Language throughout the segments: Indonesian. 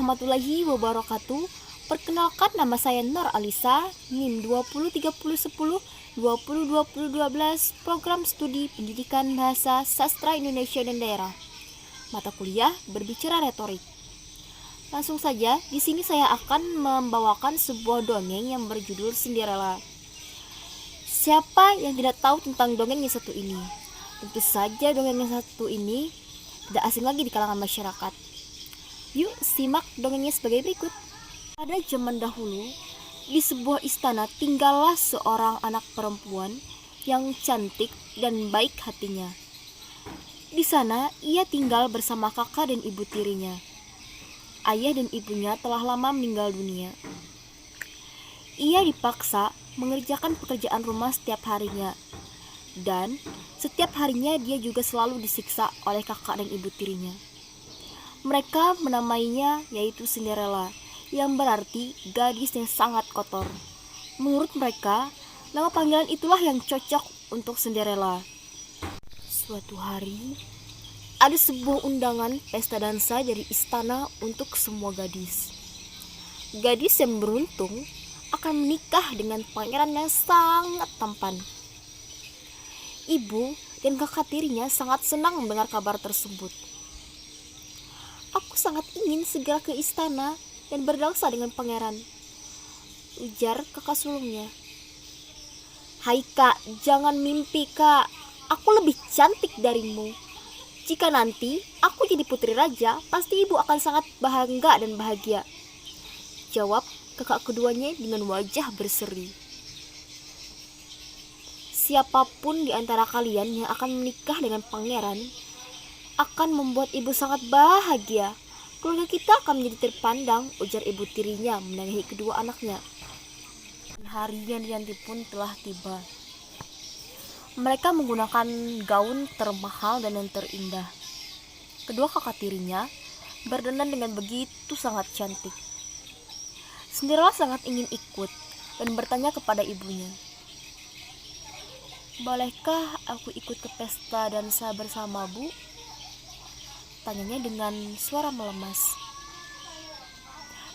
warahmatullahi wabarakatuh. Perkenalkan, nama saya Nur Alisa, NIM 203010 202012, Program Studi Pendidikan Bahasa Sastra Indonesia dan Daerah. Mata kuliah berbicara retorik. Langsung saja, di sini saya akan membawakan sebuah dongeng yang berjudul Cinderella. Siapa yang tidak tahu tentang dongeng yang satu ini? Tentu saja dongeng yang satu ini tidak asing lagi di kalangan masyarakat. Yuk simak dongengnya sebagai berikut. Pada zaman dahulu, di sebuah istana tinggallah seorang anak perempuan yang cantik dan baik hatinya. Di sana ia tinggal bersama kakak dan ibu tirinya. Ayah dan ibunya telah lama meninggal dunia. Ia dipaksa mengerjakan pekerjaan rumah setiap harinya, dan setiap harinya dia juga selalu disiksa oleh kakak dan ibu tirinya. Mereka menamainya yaitu Cinderella, yang berarti gadis yang sangat kotor. Menurut mereka, nama panggilan itulah yang cocok untuk Cinderella. Suatu hari, ada sebuah undangan pesta dansa dari istana untuk semua gadis. Gadis yang beruntung akan menikah dengan pangeran yang sangat tampan. Ibu dan kakak tirinya sangat senang mendengar kabar tersebut. "Aku sangat ingin segera ke istana dan berdansa dengan pangeran," ujar kakak sulungnya. "Hai kak, jangan mimpi kak. Aku lebih cantik darimu. Jika nanti aku jadi putri raja, pasti ibu akan sangat bangga dan bahagia," jawab kakak keduanya dengan wajah berseri. "Siapapun di antara kalian yang akan menikah dengan pangeran akan membuat ibu sangat bahagia. Keluarga kita akan menjadi terpandang," ujar ibu tirinya menengahi kedua anaknya. Hari yang dinanti pun telah tiba. Mereka menggunakan gaun termahal dan yang terindah. Kedua kakak tirinya berdandan dengan begitu sangat cantik. Cinderella sangat ingin ikut dan bertanya kepada ibunya, "Bolehkah aku ikut ke pesta dansa bersama Bu?" tanyanya dengan suara melemas.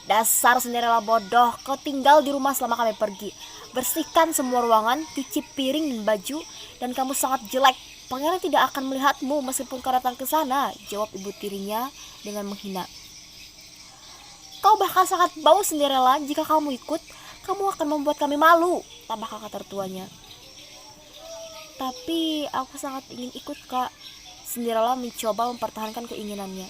"Dasar Cinderella bodoh, kau tinggal di rumah selama kami pergi. Bersihkan semua ruangan, cuci piring dan baju, dan kamu sangat jelek. Pangeran tidak akan melihatmu meskipun kau datang ke sana," jawab ibu tirinya dengan menghina. "Kau bahkan sangat bau Cinderella. Jika kamu ikut, kamu akan membuat kami malu," tambah kakak tertuanya. "Tapi aku sangat ingin ikut kak." Cinderella mencoba mempertahankan keinginannya.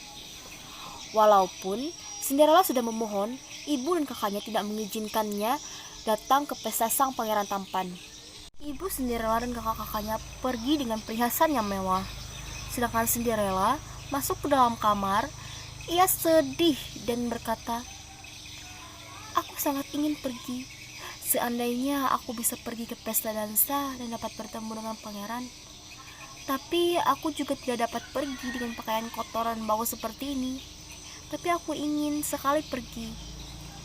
Walaupun Cinderella sudah memohon, ibu dan kakaknya tidak mengizinkannya datang ke pesta sang pangeran tampan. Ibu Cinderella dan kakak-kakaknya pergi dengan perhiasan yang mewah. Sedangkan Cinderella masuk ke dalam kamar. Ia sedih dan berkata, "Aku sangat ingin pergi. Seandainya aku bisa pergi ke pesta dansa dan dapat bertemu dengan pangeran. Tapi aku juga tidak dapat pergi dengan pakaian kotor dan bau seperti ini. Tapi aku ingin sekali pergi,"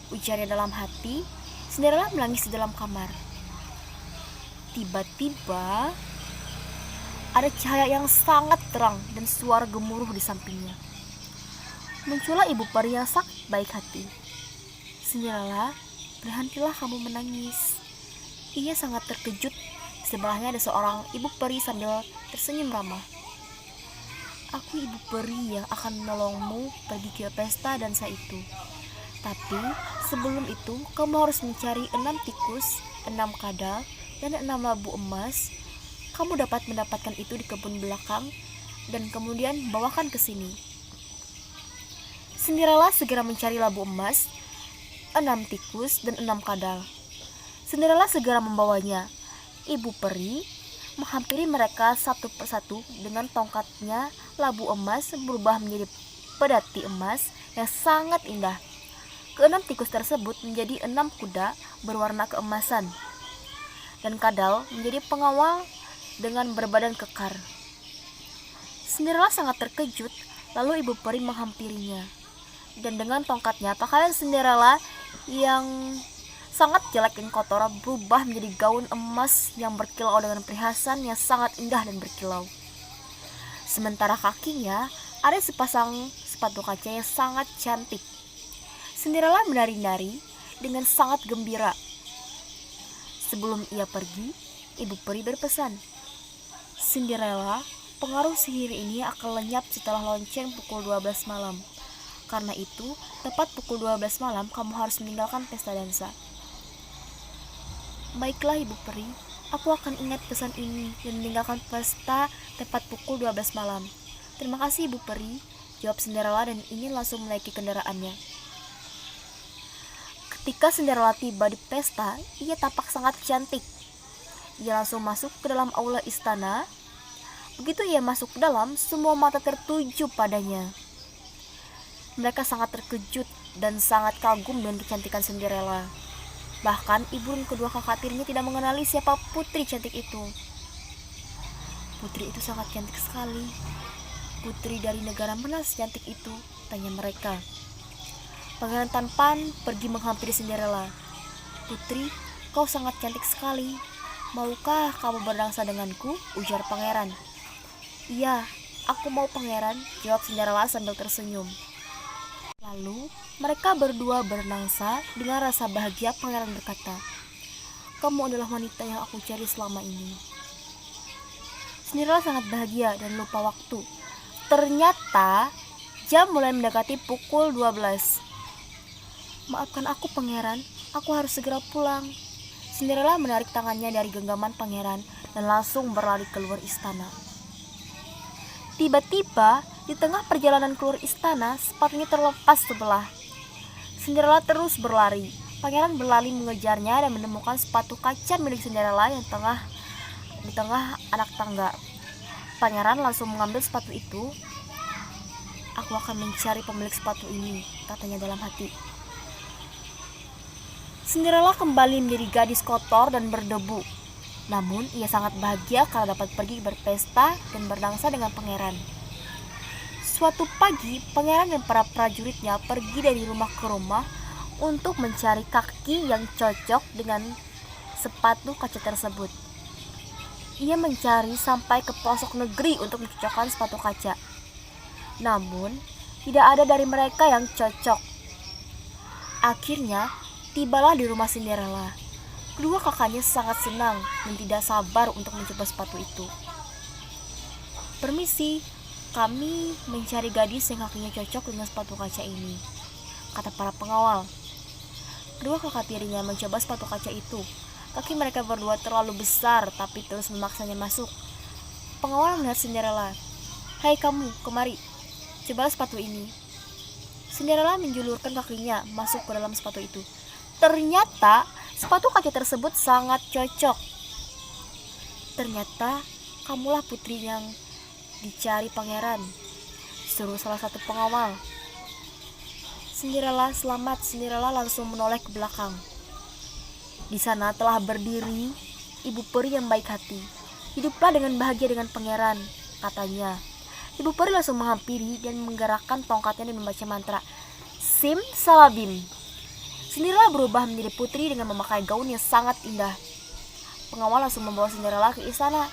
ujarnya dalam hati. Cinderella menangis di dalam kamar. Tiba-tiba ada cahaya yang sangat terang dan suara gemuruh di sampingnya. Muncullah ibu peri yang sangat baik hati. "Cinderella, berhentilah kamu menangis." Ia sangat terkejut. Sebelahnya ada seorang ibu peri sambil tersenyum ramah. "Aku ibu peri yang akan menolongmu pergi ke pesta dansa itu. Tapi sebelum itu kamu harus mencari 6 tikus, 6 kadal, dan 6 labu emas. Kamu dapat mendapatkan itu di kebun belakang dan kemudian bawakan ke sini." Cinderella segera mencari labu emas, 6 tikus, dan 6 kadal. Cinderella segera membawanya. Ibu peri menghampiri mereka satu persatu dengan tongkatnya. Labu emas berubah menjadi pedati emas yang sangat indah. Keenam tikus tersebut menjadi 6 kuda berwarna keemasan, dan kadal menjadi pengawal dengan berbadan kekar. Cinderella sangat terkejut, lalu ibu peri menghampirinya. Dan dengan tongkatnya, pakaian Cinderella yang sangat jelek dan kotor berubah menjadi gaun emas yang berkilau dengan perhiasan yang sangat indah dan berkilau. Sementara kakinya ada sepasang sepatu kaca yang sangat cantik. Cinderella menari-nari dengan sangat gembira. Sebelum ia pergi, ibu peri berpesan, "Cinderella, pengaruh sihir ini akan lenyap setelah lonceng pukul 12 malam. Karena itu, tepat pukul 12 malam kamu harus meninggalkan pesta dansa." "Baiklah ibu peri, aku akan ingat pesan ini dan meninggalkan pesta tepat pukul 12 malam. Terima kasih ibu peri," jawab Cinderella dan ingin langsung menaiki kendaraannya. Ketika Cinderella tiba di pesta, ia tampak sangat cantik. Ia langsung masuk ke dalam aula istana. Begitu ia masuk ke dalam, semua mata tertuju padanya. Mereka sangat terkejut dan sangat kagum dengan kecantikan Cinderella. Bahkan ibu dan kedua kakak tirinya tidak mengenali siapa putri cantik itu. "Putri itu sangat cantik sekali. Putri dari negara mana secantik itu?" tanya mereka. Pangeran tampan pergi menghampiri Cinderella. "Putri, kau sangat cantik sekali. Maukah kamu berdansa denganku?" ujar pangeran. "Iya, aku mau pangeran," jawab Cinderella sambil tersenyum. Lalu mereka berdua berdansa. Dengan rasa bahagia pangeran berkata, "Kamu adalah wanita yang aku cari selama ini." Cinderella sangat bahagia dan lupa waktu. Ternyata jam mulai mendekati pukul 12. "Maafkan aku pangeran, aku harus segera pulang." Cinderella menarik tangannya dari genggaman pangeran dan langsung berlari keluar istana. Tiba-tiba di tengah perjalanan keluar istana, sepatunya terlepas sebelah. Cinderella terus berlari. Pangeran berlari mengejarnya dan menemukan sepatu kaca milik Cinderella yang di tengah anak tangga. Pangeran langsung mengambil sepatu itu. "Aku akan mencari pemilik sepatu ini," katanya dalam hati. Cinderella kembali menjadi gadis kotor dan berdebu. Namun ia sangat bahagia karena dapat pergi berpesta dan berdansa dengan pangeran. Suatu pagi, pangeran dan para prajuritnya pergi dari rumah ke rumah untuk mencari kaki yang cocok dengan sepatu kaca tersebut. Ia mencari sampai ke pelosok negeri untuk mencocokkan sepatu kaca. Namun, tidak ada dari mereka yang cocok. Akhirnya, tibalah di rumah Cinderella. Kedua kakaknya sangat senang dan tidak sabar untuk mencoba sepatu itu. "Permisi, kami mencari gadis yang kakinya cocok dengan sepatu kaca ini," kata para pengawal. Kedua kakak tirinya mencoba sepatu kaca itu. Kaki mereka berdua terlalu besar tapi terus memaksanya masuk. Pengawal melihat Cinderella. "Hai kamu, kemari. Cobalah sepatu ini." Cinderella menjulurkan kakinya masuk ke dalam sepatu itu. Ternyata sepatu kaca tersebut sangat cocok. "Ternyata kamulah putri yang dicari pangeran," suruh salah satu pengawal. "Cinderella, selamat." Cinderella langsung menoleh ke belakang. Di sana telah berdiri ibu peri yang baik hati. "Hiduplah dengan bahagia dengan pangeran," katanya. Ibu peri langsung menghampiri dan menggerakkan tongkatnya dan membaca mantra Sim Salabim. Cinderella berubah menjadi putri dengan memakai gaun yang sangat indah. Pengawal langsung membawa Cinderella ke istana.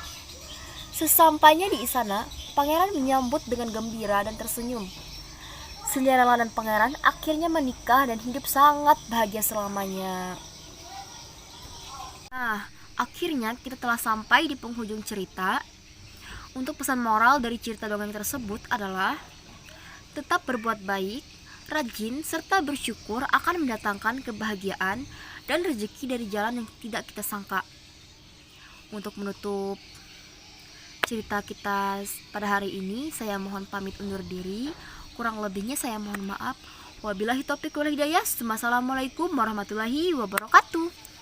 Sesampainya di istana, pangeran menyambut dengan gembira dan tersenyum. Cinderella dan pangeran akhirnya menikah dan hidup sangat bahagia selamanya. Nah, akhirnya kita telah sampai di penghujung cerita. Untuk pesan moral dari cerita dongeng tersebut adalah tetap berbuat baik, rajin, serta bersyukur akan mendatangkan kebahagiaan dan rezeki dari jalan yang tidak kita sangka. Untuk menutup cerita kita pada hari ini, saya mohon pamit undur diri. Kurang lebihnya saya mohon maaf. Wabillahi taufiq wal hidayah. Wassalamualaikum warahmatullahi wabarakatuh.